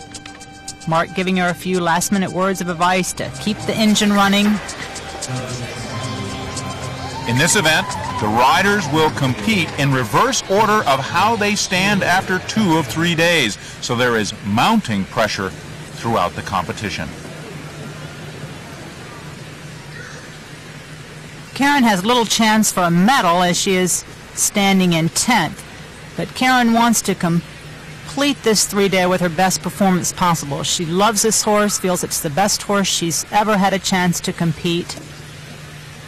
Mark giving her a few last-minute words of advice to keep the engine running. In this event, the riders will compete in reverse order of how they stand after 2 of 3 days, so there is mounting pressure throughout the competition. Karen has little chance for a medal as she is standing in 10th, but Karen wants to complete this 3-day with her best performance possible. She loves this horse, feels it's the best horse she's ever had a chance to compete,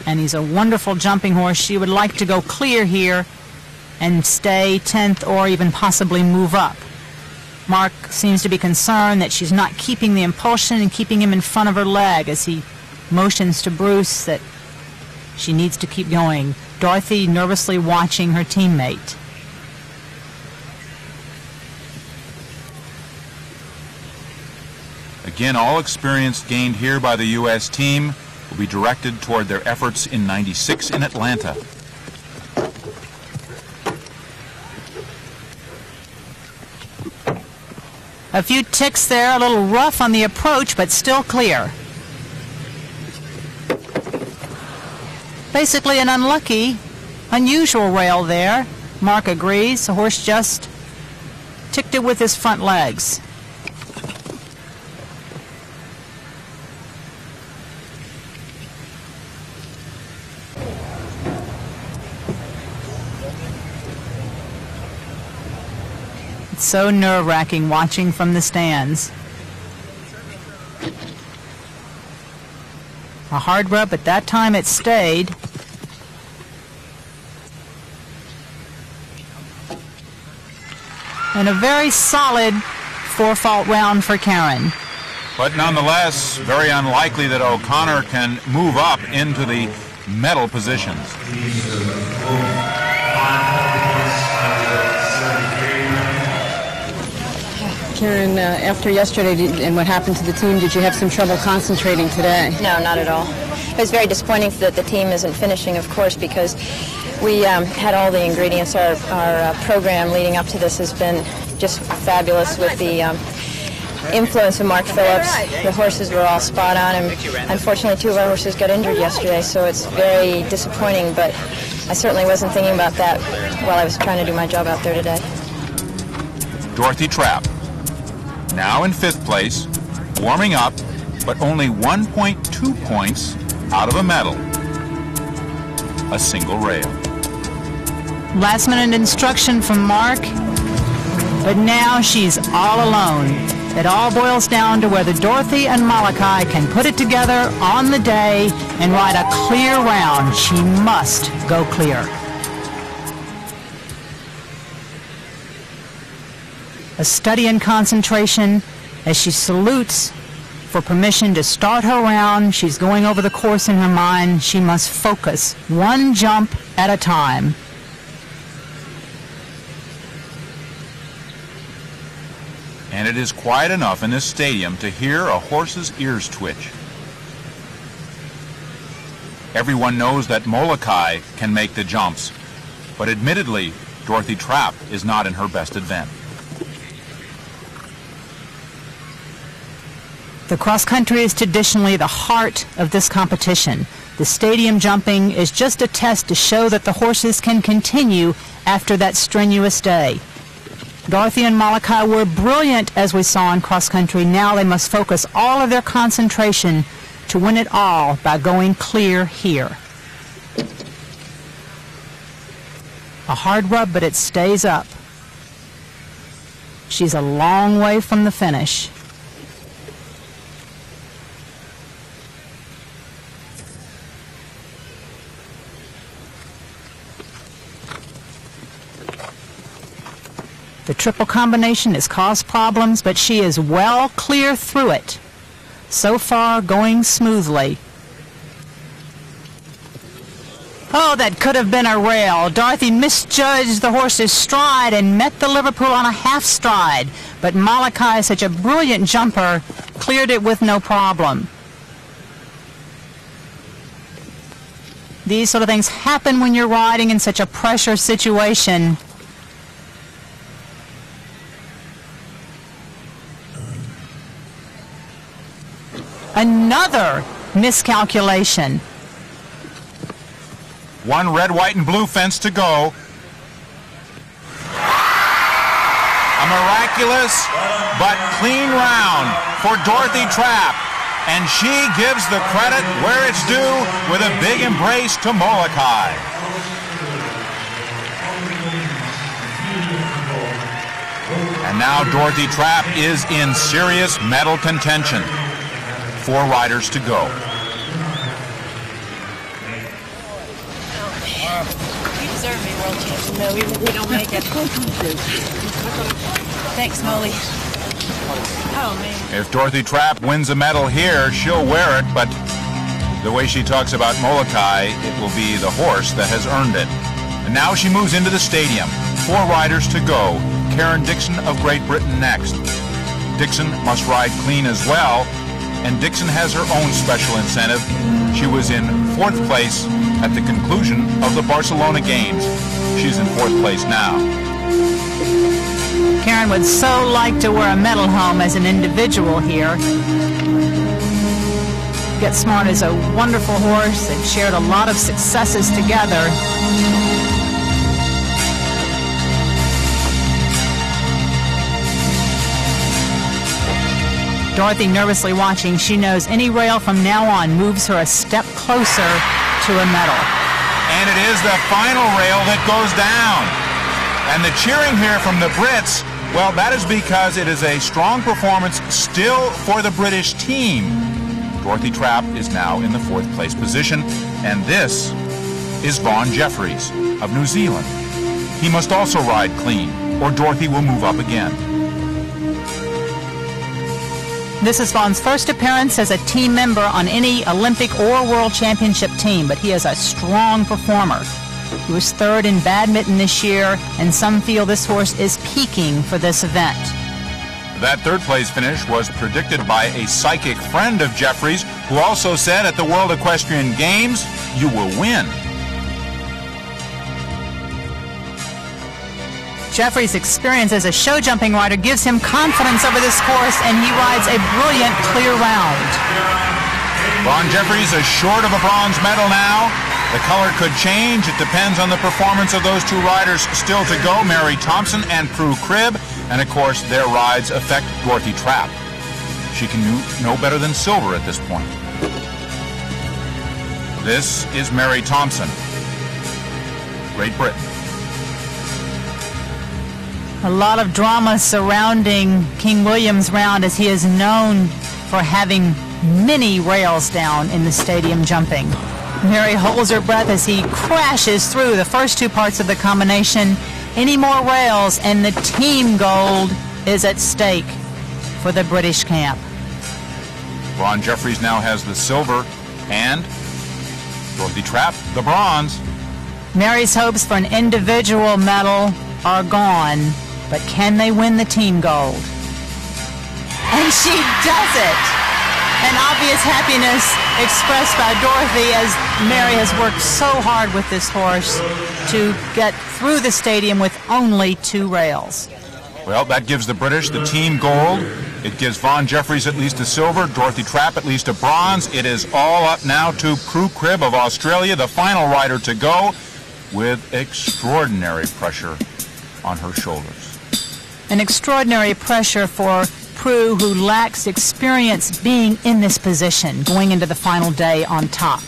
and he's a wonderful jumping horse. She would like to go clear here and stay 10th or even possibly move up. Mark seems to be concerned that she's not keeping the impulsion and keeping him in front of her leg as he motions to Bruce that she needs to keep going. Dorothy nervously watching her teammate. Again, all experience gained here by the U.S. team will be directed toward their efforts in '96 in Atlanta. A few ticks there, a little rough on the approach, but still clear. Basically an unlucky, unusual rail there. Mark agrees. The horse just ticked it with his front legs. It's so nerve-wracking watching from the stands. A hard rub, but that time it stayed. And a very solid 4-fault round for Karen. But nonetheless, very unlikely that O'Connor can move up into the medal positions. Karen, after yesterday and what happened to the team, did you have some trouble concentrating today? No, not at all. It was very disappointing that the team isn't finishing, of course, because we had all the ingredients. Our program leading up to this has been just fabulous with the influence of Mark Phillips. The horses were all spot on, and unfortunately 2 of our horses got injured yesterday, so it's very disappointing, but I certainly wasn't thinking about that while I was trying to do my job out there today. Dorothy Trapp, now in 5th place, warming up, but only 1.2 points out of a medal. A single rail. Last minute instruction from Mark, but now she's all alone. It all boils down to whether Dorothy and Molokai can put it together on the day and ride a clear round. She must go clear. A study in concentration as she salutes for permission to start her round. She's going over the course in her mind. She must focus one jump at a time. And it is quiet enough in this stadium to hear a horse's ears twitch. Everyone knows that Molokai can make the jumps, but admittedly, Dorothy Trapp is not in her best event. The cross country is traditionally the heart of this competition. The stadium jumping is just a test to show that the horses can continue after that strenuous day. Dorothy and Molokai were brilliant, as we saw in cross country. Now they must focus all of their concentration to win it all by going clear here. A hard rub, but it stays up. She's a long way from the finish. The triple combination has caused problems, but she is well clear through it. So far, going smoothly. Oh, that could have been a rail. Dorothy misjudged the horse's stride and met the Liverpool on a half stride. But Molokai, such a brilliant jumper, cleared it with no problem. These sort of things happen when you're riding in such a pressure situation. Another miscalculation. One red, white, and blue fence to go. A miraculous but clean round for Dorothy Trapp. And she gives the credit where it's due with a big embrace to Molokai. And now Dorothy Trapp is in serious medal contention. 4 riders to go. You deserve me, world champion. No, we don't make it. Thanks, Molly. Oh, man. If Dorothy Trapp wins a medal here, she'll wear it, but the way she talks about Molokai, it will be the horse that has earned it. And now she moves into the stadium. 4 riders to go. Karen Dixon of Great Britain next. Dixon must ride clean as well, and Dixon has her own special incentive. She was in 4th place at the conclusion of the Barcelona Games. She's in 4th place now. Karen would so like to wear a medal home as an individual here. Get Smart is a wonderful horse. They've shared a lot of successes together. Dorothy nervously watching. She knows any rail from now on moves her a step closer to a medal. And it is the final rail that goes down. And the cheering here from the Brits, well, that is because it is a strong performance still for the British team. Dorothy Trapp is now in the 4th place position, and this is Vaughn Jeffries of New Zealand. He must also ride clean, or Dorothy will move up again. This is Vaughn's first appearance as a team member on any Olympic or World Championship team, but he is a strong performer. He was 3rd in badminton this year, and some feel this horse is peaking for this event. That third-place finish was predicted by a psychic friend of Jeffries, who also said at the World Equestrian Games, "You will win." Jeffries' experience as a show jumping rider gives him confidence over this course, and he rides a brilliant clear round. Vaughn Jeffries is short of a bronze medal now. The color could change. It depends on the performance of those two riders still to go, Mary Thompson and Prue Cribb. And, of course, their rides affect Dorothy Trapp. She can do no better than silver at this point. This is Mary Thompson, Great Britain. A lot of drama surrounding King William's round, as he is known for having many rails down in the stadium jumping. Mary holds her breath as he crashes through the first two parts of the combination. Any more rails and the team gold is at stake for the British camp. Vaughn Jeffries now has the silver and Dorothy Trapp the bronze. Mary's hopes for an individual medal are gone, but can they win the team gold? And she does it! An obvious happiness expressed by Dorothy, as Mary has worked so hard with this horse to get through the stadium with only 2 rails. Well, that gives the British the team gold. It gives Vaughn Jeffries at least a silver, Dorothy Trapp at least a bronze. It is all up now to Prue Cribb of Australia, the final rider to go, with extraordinary pressure on her shoulders. An extraordinary pressure for Prue, who lacks experience being in this position, going into the final day on top.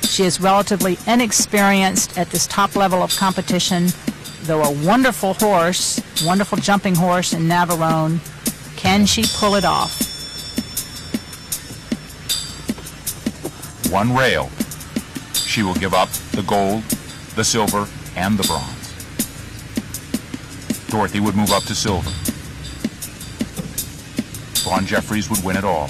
She is relatively inexperienced at this top level of competition, though a wonderful horse, wonderful jumping horse in Navarone. Can she pull it off? 1 rail. She will give up the gold, the silver, and the bronze. Dorothy would move up to silver. Vaughn Jeffries would win it all.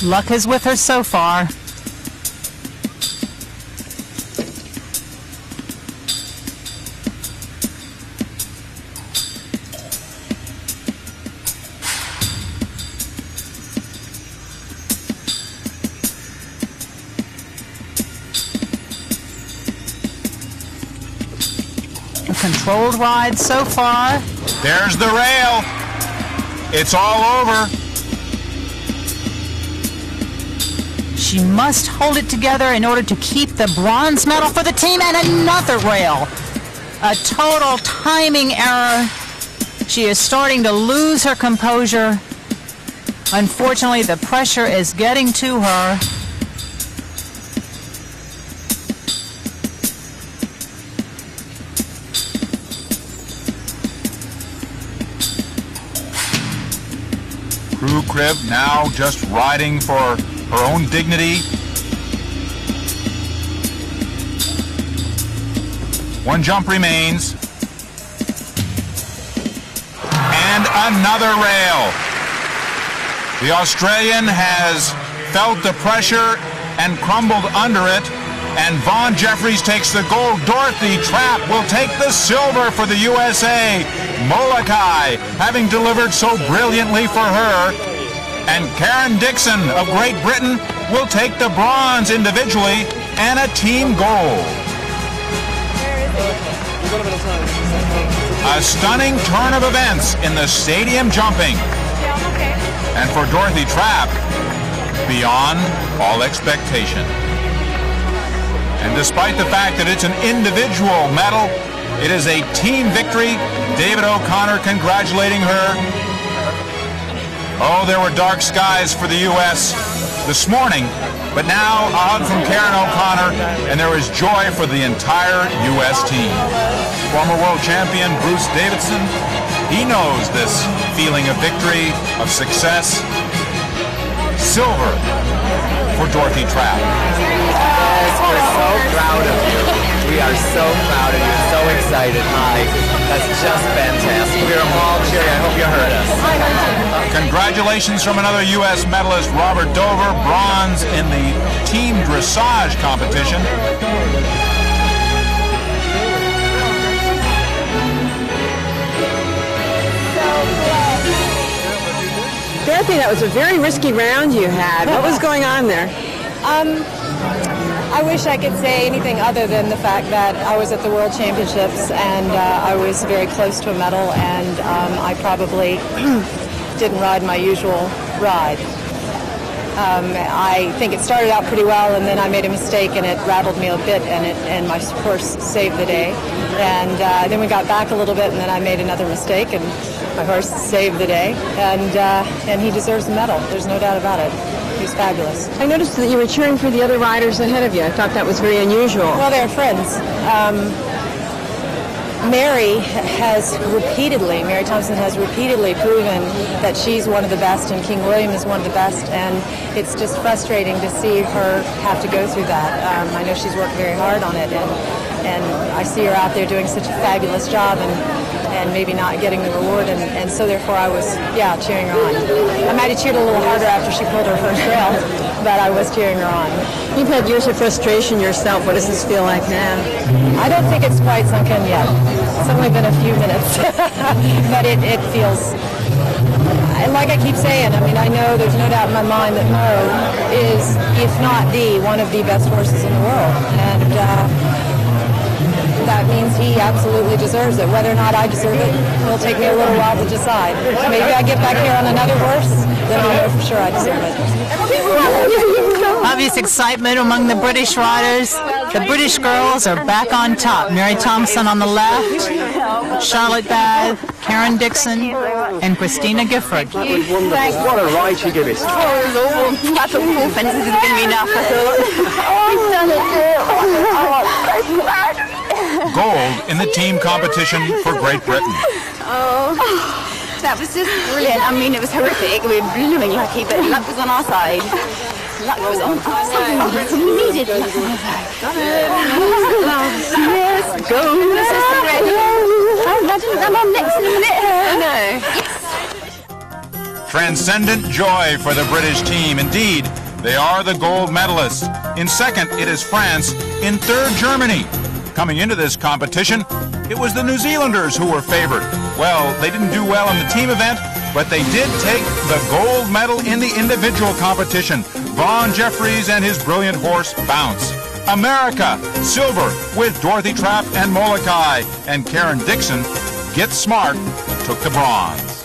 Luck is with her so far. A controlled ride so far. There's the rail. It's all over. She must hold it together in order to keep the bronze medal for the team, and another rail. A total timing error. She is starting to lose her composure. Unfortunately, the pressure is getting to her. Prue Cribb now just riding for her own dignity. One jump remains. And another rail. The Australian has felt the pressure and crumbled under it. And Vaughn Jeffries takes the gold. Dorothy Trapp will take the silver for the USA. Molokai, having delivered so brilliantly for her. And Karen Dixon of Great Britain will take the bronze individually and a team gold. A stunning turn of events in the stadium jumping. And for Dorothy Trapp, beyond all expectation. And despite the fact that it's an individual medal, it is a team victory. David O'Connor congratulating her. Oh, there were dark skies for the U.S. this morning, but now a hug from Karen O'Connor, and there is joy for the entire U.S. team. Former world champion Bruce Davidson, he knows this feeling of victory, of success. Silver for Dorothy Trapp. Yes, we're so proud of you. We are so proud of you, so excited. Hi. That's just fantastic. We are all cheering. I hope you heard us. Congratulations from another U.S. medalist, Robert Dover, bronze in the team dressage competition. Dorothy, that was a very risky round you had. What was going on there? I wish I could say anything other than the fact that I was at the World Championships and I was very close to a medal, and I probably didn't ride my usual ride. I think it started out pretty well, and then I made a mistake and it rattled me a bit, and my horse saved the day. And then we got back a little bit, and then I made another mistake, and my horse saved the day. And he deserves a medal. There's no doubt about it. He's fabulous. I noticed that you were cheering for the other riders ahead of you. I thought that was very unusual. Well, they're friends. Mary Thompson has repeatedly proven that she's one of the best, and King William is one of the best, and it's just frustrating to see her have to go through that. I know she's worked very hard on it, and I see her out there doing such a fabulous job, and maybe not getting the reward, and so therefore I was, cheering her on. I might have cheered a little harder after she pulled her first rail, but I was cheering her on. You've had years of frustration yourself. What does this feel like now? I don't think it's quite sunk in yet. It's only been a few minutes, but it feels, like I keep saying, I mean, I know there's no doubt in my mind that Mo is, if not one of the best horses in the world, and that means he absolutely deserves it. Whether or not I deserve it, it'll take me a little while to decide. Maybe I get back here on another horse, then I'll know for sure I deserve it. Obvious excitement among the British riders. The British girls are back on top. Mary Thompson on the left, Charlotte Bath, Karen Dixon, and Christina Gifford. That was wonderful. What a ride she gave us. I thought 4 fences isn't going to be enough. I thought, I've done it, dear. I'm so glad. Gold in the team competition for Great Britain. Oh, that was just brilliant. I mean, it was horrific. We were blooming lucky, but luck was on our side. Luck was on our side. We needed luck on our side. Yes, gold. I'm on next in a minute. No. Yes. Transcendent joy for the British team. Indeed, they are the gold medalists. In second, it is France. In third, Germany. Coming into this competition, it was the New Zealanders who were favored. Well, they didn't do well in the team event, but they did take the gold medal in the individual competition. Vaughn Jeffries and his brilliant horse, Bounce. America, silver with Dorothy Trapp and Molokai. And Karen Dixon, Get Smart, took the bronze.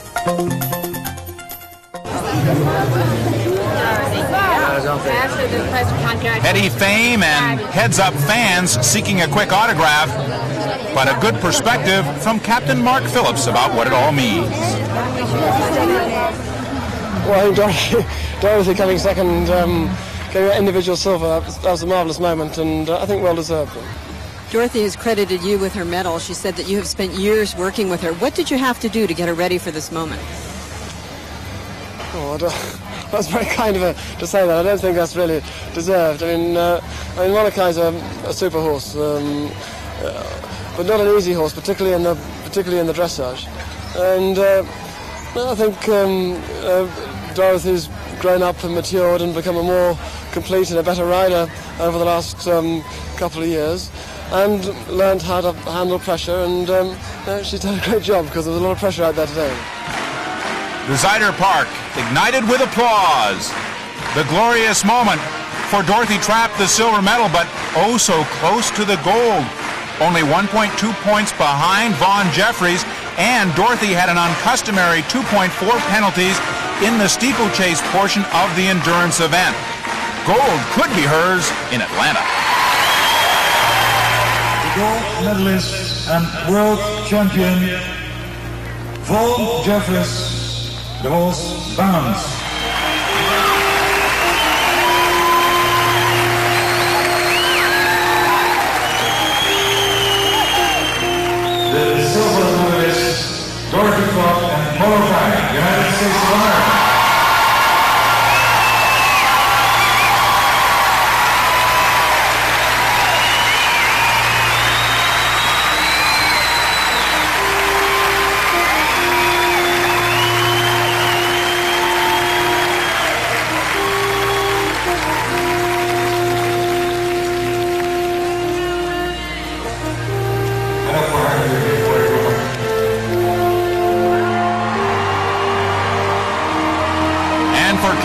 Heady fame and heads-up fans seeking a quick autograph, but a good perspective from Captain Mark Phillips about what it all means. Well, I think Dorothy coming second, getting that individual silver, that was a marvellous moment, and I think well deserved. Dorothy has credited you with her medal. She said that you have spent years working with her. What did you have to do to get her ready for this moment? Oh, that's very kind of her to say that. I don't think that's really deserved. I mean, Molokai's a super horse, but not an easy horse, particularly in the dressage. And I think Dorothy's grown up and matured and become a more complete and a better rider over the last couple of years, and learned how to handle pressure. And she's done a great job because there was a lot of pressure out there today. Decider Park ignited with applause. The glorious moment for Dorothy Trapp, the silver medal, but oh so close to the gold. Only 1.2 points behind Vaughn Jeffries, and Dorothy had an uncustomary 2.4 penalties in the steeplechase portion of the endurance event. Gold could be hers in Atlanta. The gold medalist and world champion, Vaughn Jeffries, the horse Bounce. The silver medalist, Dorothy Trapp and Molokai, United States of America.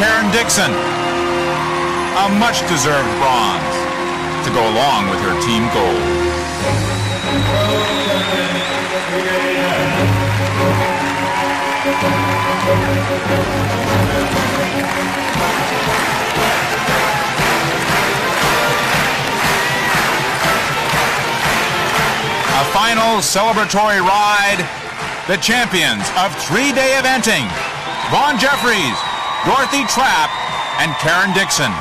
Karen Dixon, a much-deserved bronze to go along with her team gold. A final celebratory ride. The champions of three-day eventing, Vaughn Jeffries, Dorothy Trapp, and Karen Dixon.